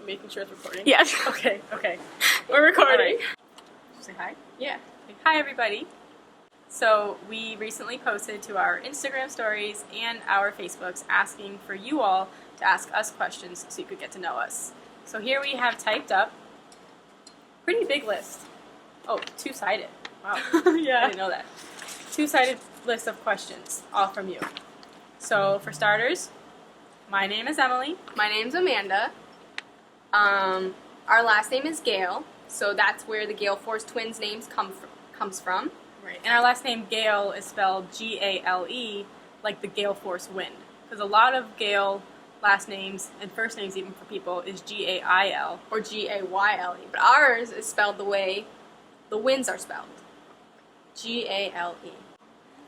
Making sure it's recording? Yeah. Okay. We're recording. Right. Say hi? Yeah. Hi, everybody. So, we recently posted to our Instagram stories and our Facebooks asking for you all to ask us questions so you could get to know us. So here we have typed up pretty big list. Oh, two-sided. Wow. Yeah. I didn't know that. Two-sided list of questions, all from you. So, for starters, my name is Emily. My name's Amanda. Our last name is Gale, so that's where the Gale Force twins' names comes from. Right. And our last name, Gale, is spelled G-A-L-E, like the Gale Force wind. Because a lot of Gale last names, and first names even for people, is G-A-I-L. Or G-A-Y-L-E. But ours is spelled the way the winds are spelled. G-A-L-E.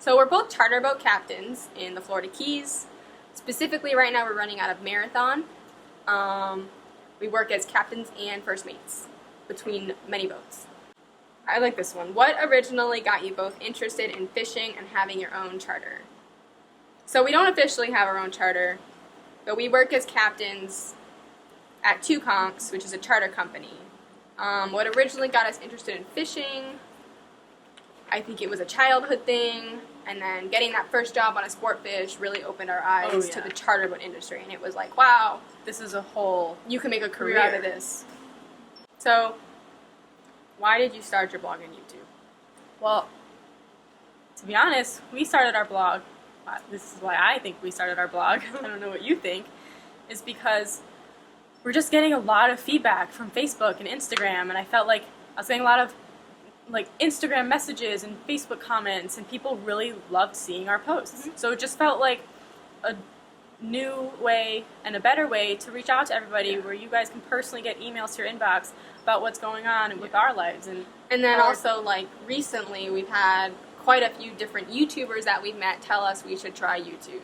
So we're both charter boat captains in the Florida Keys. Specifically, right now we're running out of Marathon. We work as captains and first mates between many boats. I like this one. What originally got you both interested in fishing and having your own charter? So we don't officially have our own charter, but we work as captains at Two Conchs, which is a charter company. What originally got us interested in fishing, I think it was a childhood thing, and then getting that first job on a sport fish really opened our eyes to the charter boat industry, and it was like, wow, This is a whole... you can make a career out of this. So, why did you start your blog on YouTube? Well, to be honest, we started our blog. This is why I think we started our blog. I don't know what you think. Is because we're just getting a lot of feedback from Facebook and Instagram, and I felt like I was getting a lot of Instagram messages and Facebook comments, and people really loved seeing our posts. So it just felt like a new way and a better way to reach out to everybody, where you guys can personally get emails to your inbox about what's going on with our lives. And then also, recently we've had quite a few different YouTubers that we've met tell us we should try YouTube.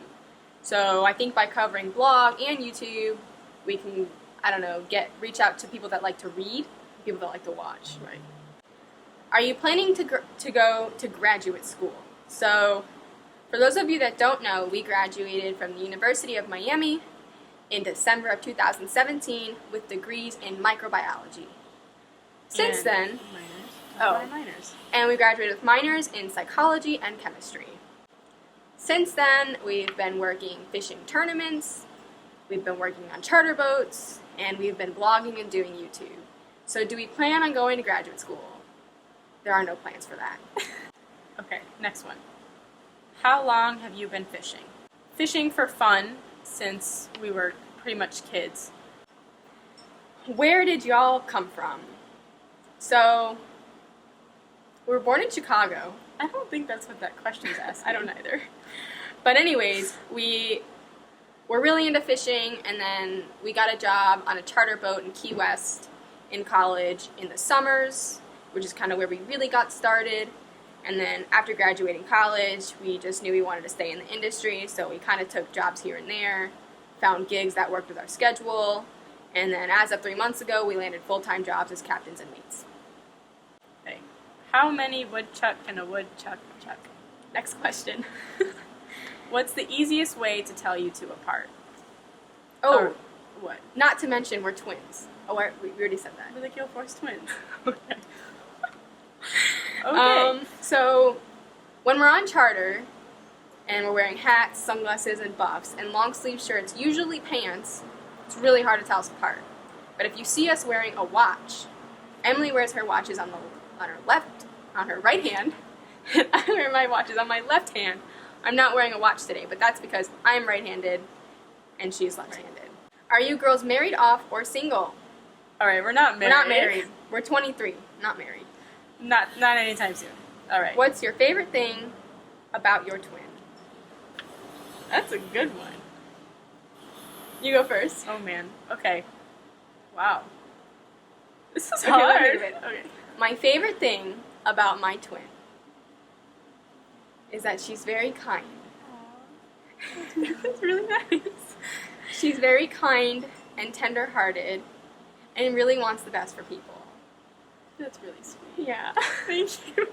So I think by covering blog and YouTube, we can, reach out to people that like to read, people that like to watch. Right. Are you planning to go to graduate school? So, for those of you that don't know, we graduated from the University of Miami in December of 2017 with degrees in microbiology. Since then, minors. And we graduated with minors in psychology and chemistry. Since then, we've been working fishing tournaments, we've been working on charter boats, and we've been blogging and doing YouTube. So do we plan on going to graduate school? There are no plans for that. Okay, next one. How long have you been fishing? Fishing for fun since we were pretty much kids. Where did y'all come from? So, we were born in Chicago. I don't think that's what that question's asking. I don't either. But anyways, we were really into fishing, and then we got a job on a charter boat in Key West in college in the summers, which is kind of where we really got started. And then after graduating college, we just knew we wanted to stay in the industry, so we kind of took jobs here and there, found gigs that worked with our schedule, and then as of 3 months ago, we landed full-time jobs as captains and mates. Okay. How many woodchuck can a woodchuck chuck? Next question. What's the easiest way to tell you two apart? Oh, what? Not to mention we're twins. Oh, we already said that. We're the Gale Force twins. Okay. Okay. So, when we're on charter, and we're wearing hats, sunglasses, and buffs, and long sleeve shirts, usually pants, it's really hard to tell us apart. But if you see us wearing a watch, Emily wears her watches on her right hand, and I wear my watches on my left hand. I'm not wearing a watch today, but that's because I'm right-handed, and she's left-handed. Are you girls married, off, or single? All right, we're not married. We're not married. We're 23, not married. Not anytime soon. All right. What's your favorite thing about your twin? That's a good one. You go first. Oh, man. Okay. Wow. This is Okay, hard. let me do it. Okay. My favorite thing about my twin is that she's very kind. That's really nice. She's very kind and tender-hearted and really wants the best for people. That's really sweet. Yeah. Thank you.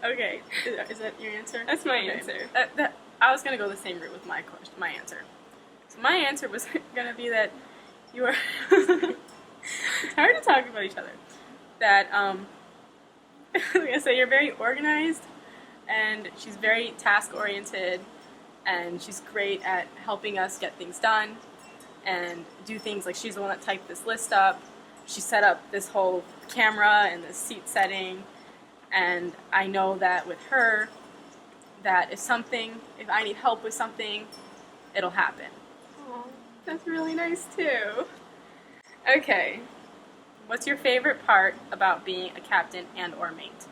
Okay. Is that your answer? That's my Okay. answer. I was going to go the same route with my answer. So my answer was going to be that You are. It's hard to talk about each other. That I was gonna say you're very organized, and she's very task oriented, and she's great at helping us get things done, and do things like she's the one that typed this list up. She set up this whole camera and the seat setting, and I know that with her, that if I need help with something, it'll happen. Oh, that's really nice too. Okay. What's your favorite part about being a captain and or mate?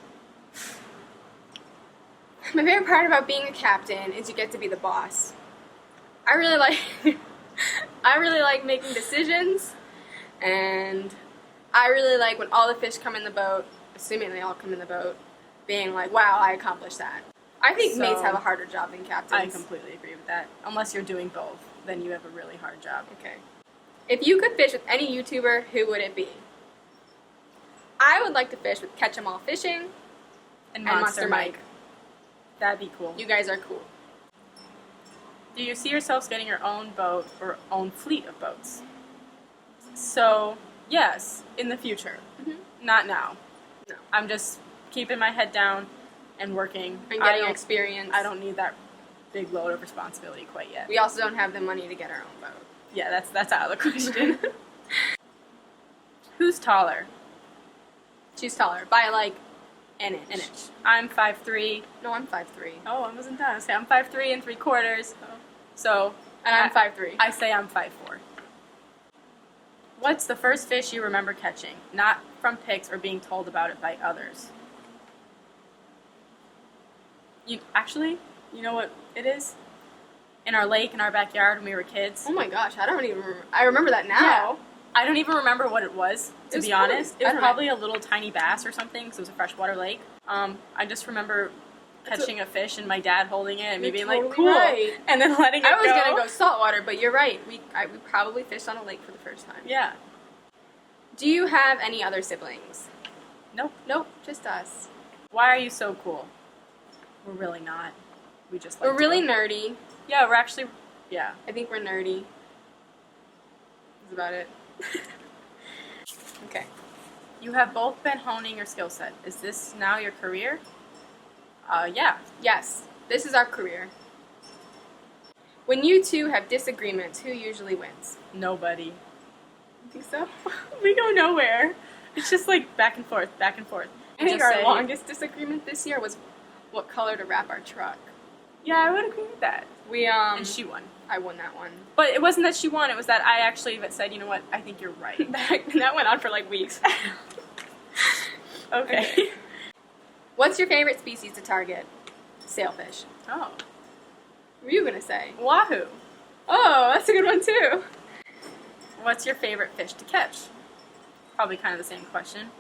My favorite part about being a captain is you get to be the boss. I really like I really like making decisions, and I really like when all the fish come in the boat, assuming they all come in the boat, being like, wow, I accomplished that. I think mates have a harder job than captains. I completely agree with that. Unless you're doing both, then you have a really hard job. Okay. If you could fish with any YouTuber, who would it be? I would like to fish with Catch 'em All Fishing And Monster Mike. That'd be cool. You guys are cool. Do you see yourselves getting your own boat or own fleet of boats? So, yes, in the future. Mm-hmm. Not now. No. I'm just keeping my head down and working. And getting experience. I don't need that big load of responsibility quite yet. We also don't have the money to get our own boat. Yeah, that's out of the question. Who's taller? She's taller by like an inch. I'm 5'3". No, I'm 5'3". Oh, I wasn't done. Okay, I'm 5'3" and 3/4. So, And I'm 5'3". I say I'm 5'4". What's the first fish you remember catching? Not from pics or being told about it by others. You know what it is? In our lake, in our backyard when we were kids. Oh my gosh, I don't even remember. I remember that now. Yeah. I don't even remember what it was, to be honest. It was I don't probably a little tiny bass or something, because it was a freshwater lake. I just remember catching a fish and my dad holding it and me being like, totally cool, right. and then letting it go. I was going to go saltwater, but you're right. We probably fished on a lake for the first time. Yeah. Do you have any other siblings? Nope. Nope, just us. Why are you so cool? We're really not. We just like We're really nerdy. Yeah, we're actually, yeah. I think we're nerdy. That's about it. Okay. You have both been honing your skill set. Is this now your career? Yeah. Yes, this is our career. When you two have disagreements, who usually wins? Nobody. You think so? We go nowhere. It's just like back and forth, back and forth. I think our longest disagreement this year was what color to wrap our truck. Yeah, I would agree with that. We And she won. I won that one. But it wasn't that she won, it was that I actually said, you know what, I think you're right. That went on for like weeks. Okay. What's your favorite species to target? Sailfish. Oh. What were you gonna say? Wahoo. Oh, that's a good one too. What's your favorite fish to catch? Probably kind of the same question.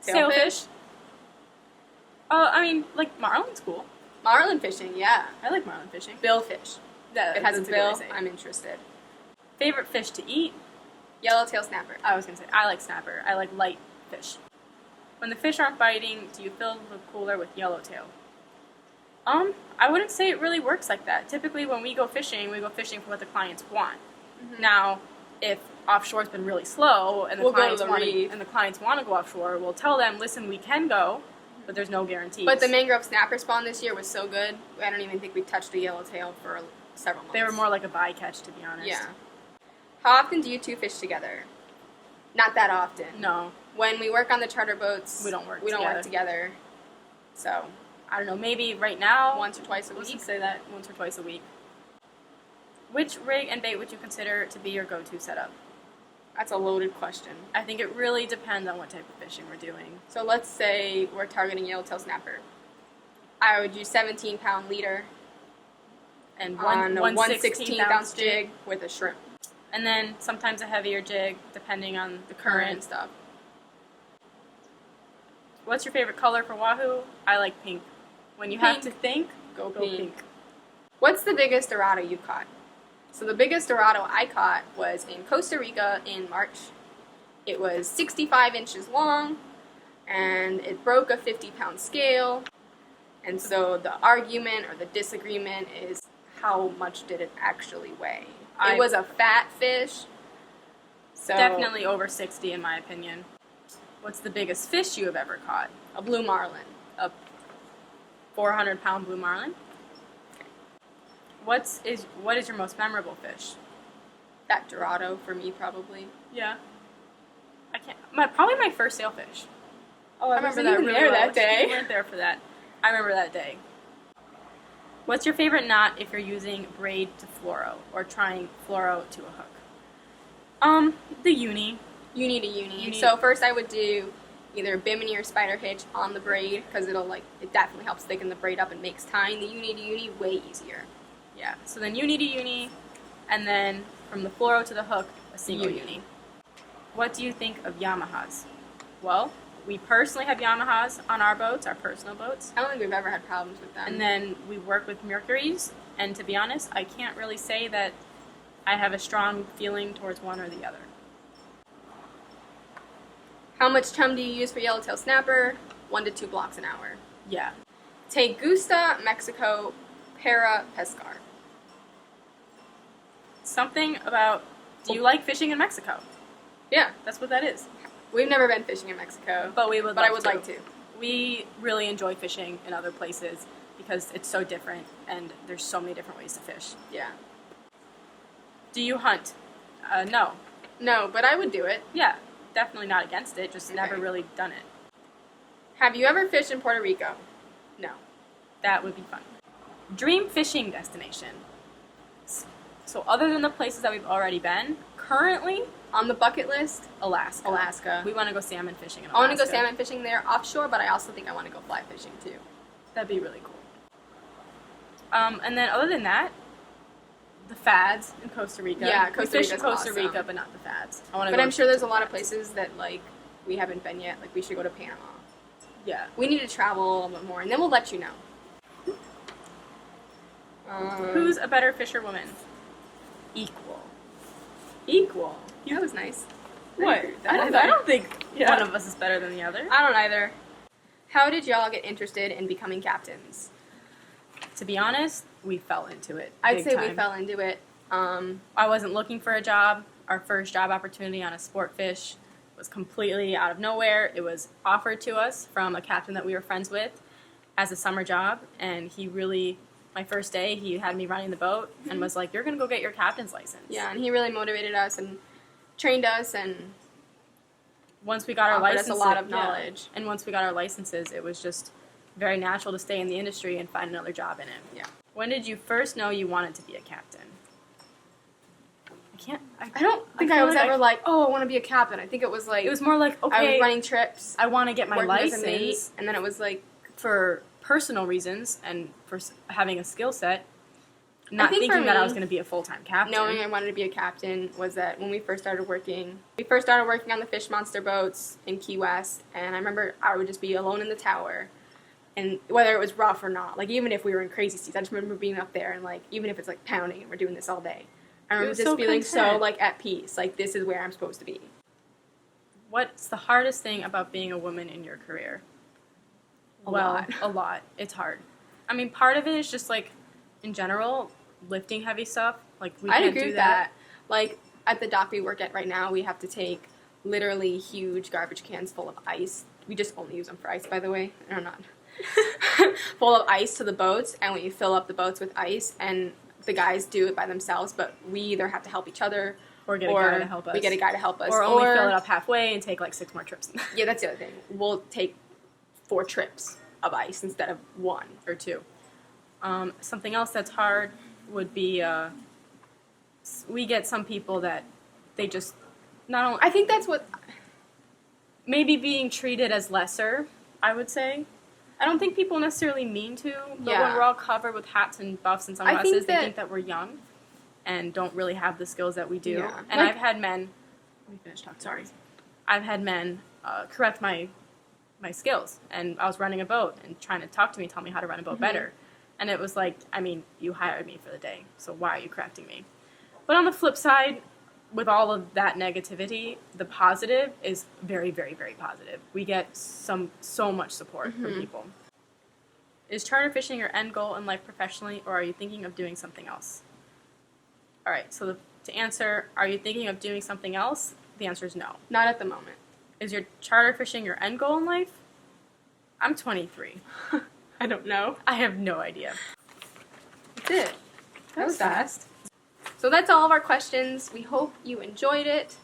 Sailfish? I mean, like, marlin's cool. Marlin fishing, yeah. I like marlin fishing. Billfish. That, If it has a that's bill, good way to say it. I'm interested. Favorite fish to eat? Yellowtail snapper. I was going to say, I like snapper. I like light fish. When the fish aren't biting, do you fill the cooler with yellowtail? I wouldn't say it really works like that. Typically, when we go fishing for what the clients want. Mm-hmm. Now, if offshore's been really slow and We'll go to the reef. the clients want to go offshore, we'll tell them, listen, we can go, but there's no guarantees. But the mangrove snapper spawn this year was so good, I don't even think we touched a yellowtail for several months. They were more like a bycatch, to be honest. Yeah. How often do you two fish together? Not that often. No. When we work on the charter boats, We don't work together. So, I don't know, maybe right now, once or twice a let's week. just say that once or twice a week. Which rig and bait would you consider to be your go-to setup? That's a loaded question. I think it really depends on what type of fishing we're doing. So let's say we're targeting yellowtail snapper. I would use 17-pound leader And on a 1/16 1/16 jig with a shrimp. And then sometimes a heavier jig, depending on the Current current. stuff. What's your favorite color for Wahoo? I like pink. When you have to Pink. think, Go go pink. pink. What's the biggest Errata you've caught? So the biggest Errata I caught was in Costa Rica in March. It was 65 inches long, and it broke a 50-pound scale. And so the argument or the disagreement is how much did it actually weigh? It was a fat fish, So Definitely over 60 in my opinion. What's the biggest fish you have ever caught? a blue marlin. A 400-pound blue marlin? What is your most memorable fish? That Dorado for me, probably. Yeah. Probably my first sailfish. Oh, I remember that really there that day. You weren't there for that. I remember that day. What's your favorite knot if you're using braid to fluoro or trying fluoro to a hook? The uni. Uni to uni. So first I would do either bimini or spider hitch on the braid because it definitely helps thicken the braid up and makes tying the uni to uni way easier. Yeah. So then uni to uni, and then from the fluoro to the hook, a single uni. What do you think of Yamahas? Well, we personally have Yamahas on our boats, our personal boats. I don't think we've ever had problems with them. And then we work with Mercuries, and to be honest, I can't really say that I have a strong feeling towards one or the other. How much chum do you use for yellowtail snapper? 1 to 2 blocks an hour. Yeah. Te gusta Mexico para pescar? Something about, do you like fishing in Mexico? Yeah. That's what that is. We've never been fishing in Mexico. But I would like to. We really enjoy fishing in other places because it's so different and there's so many different ways to fish. Yeah. Do you hunt? No. No, but I would do it. Yeah. Definitely not against it, just never really done it. Have you ever fished in Puerto Rico? No. That would be fun. Dream fishing destination. So other than the places that we've already been, currently on the bucket list, Alaska. We want to go salmon fishing in Alaska. I want to go salmon fishing there offshore, but I also think I want to go fly fishing too. That'd be really cool. And then other than that, the fads in Costa Rica. Yeah, Costa Rica. Costa Rica, but not the fads. But I'm sure there's a lot of places that we haven't been yet. Like we should go to Panama. Yeah. We need to travel a little bit more, and then we'll let you know. Who's a better fisherwoman? Equal. That was nice. What? I don't think one of us is better than the other. I don't either. How did y'all get interested in becoming captains? To be honest, we fell into it. I'd say we fell into it. I wasn't looking for a job. Our first job opportunity on a sport fish was completely out of nowhere. It was offered to us from a captain that we were friends with as a summer job, and he really, my first day, he had me running the boat and was like, "You're going to go get your captain's license." Yeah, and he really motivated us and trained us, and once we got our licenses, us a lot of knowledge. And once we got our licenses, it was just very natural to stay in the industry and find another job in it. Yeah. When did you first know you wanted to be a captain? I don't think I was ever like, oh, I want to be a captain. I think it was like... It was more like, okay... I was running trips. I want to get my license. Mate, and then it was like... For personal reasons and for having a skill set, not thinking that I was going to be a full-time captain. Knowing I wanted to be a captain was that when we first started working on the fish monster boats in Key West, and I remember I would just be alone in the tower, and whether it was rough or not, like even if we were in crazy seas, I just remember being up there and like even if it's like pounding and we're doing this all day, I remember just feeling so like at peace, like this is where I'm supposed to be. What's the hardest thing about being a woman in your career? A lot. It's hard. I mean, part of it is just like, in general, lifting heavy stuff. Like we can't do that. Like at the dock we work at right now, we have to take literally huge garbage cans full of ice. We just only use them for ice, by the way. Or not. Full of ice to the boats, and we fill up the boats with ice, and the guys do it by themselves, but we either have to help each other or get a guy to help us. We get a guy to help us. Or only fill it up halfway and take like 6 more trips. Yeah, that's the other thing. We'll take 4 trips of ice instead of 1 or 2. Something else that's hard would be we get some people that they just not only... I think that's what... Maybe being treated as lesser, I would say. I don't think people necessarily mean to, but when we're all covered with hats and buffs and sunglasses, they think that we're young and don't really have the skills that we do. Yeah. And I've had men... Let me finish talking. Sorry. I've had men correct my skills, and I was running a boat and trying to talk to me, tell me how to run a boat better. And it was like, I mean, you hired me for the day, so why are you correcting me? But on the flip side, with all of that negativity, the positive is very, very, very positive. We get so much support from people. Is charter fishing your end goal in life professionally, or are you thinking of doing something else? All right, so to answer, are you thinking of doing something else? The answer is no. Not at the moment. Is your charter fishing your end goal in life? I'm 23. I don't know. I have no idea. That's it. That was fast. So that's all of our questions. We hope you enjoyed it.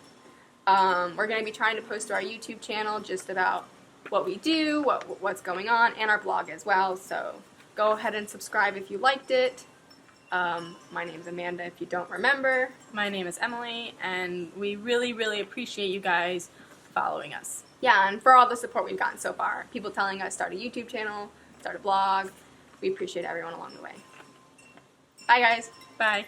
We're going to be trying to post to our YouTube channel just about what we do, what's going on, and our blog as well. So go ahead and subscribe if you liked it. My name's Amanda if you don't remember. My name is Emily, and we really, really appreciate you guys following us. Yeah, and for all the support we've gotten so far. People telling us start a YouTube channel, start a blog. We appreciate everyone along the way. Bye, guys. Bye.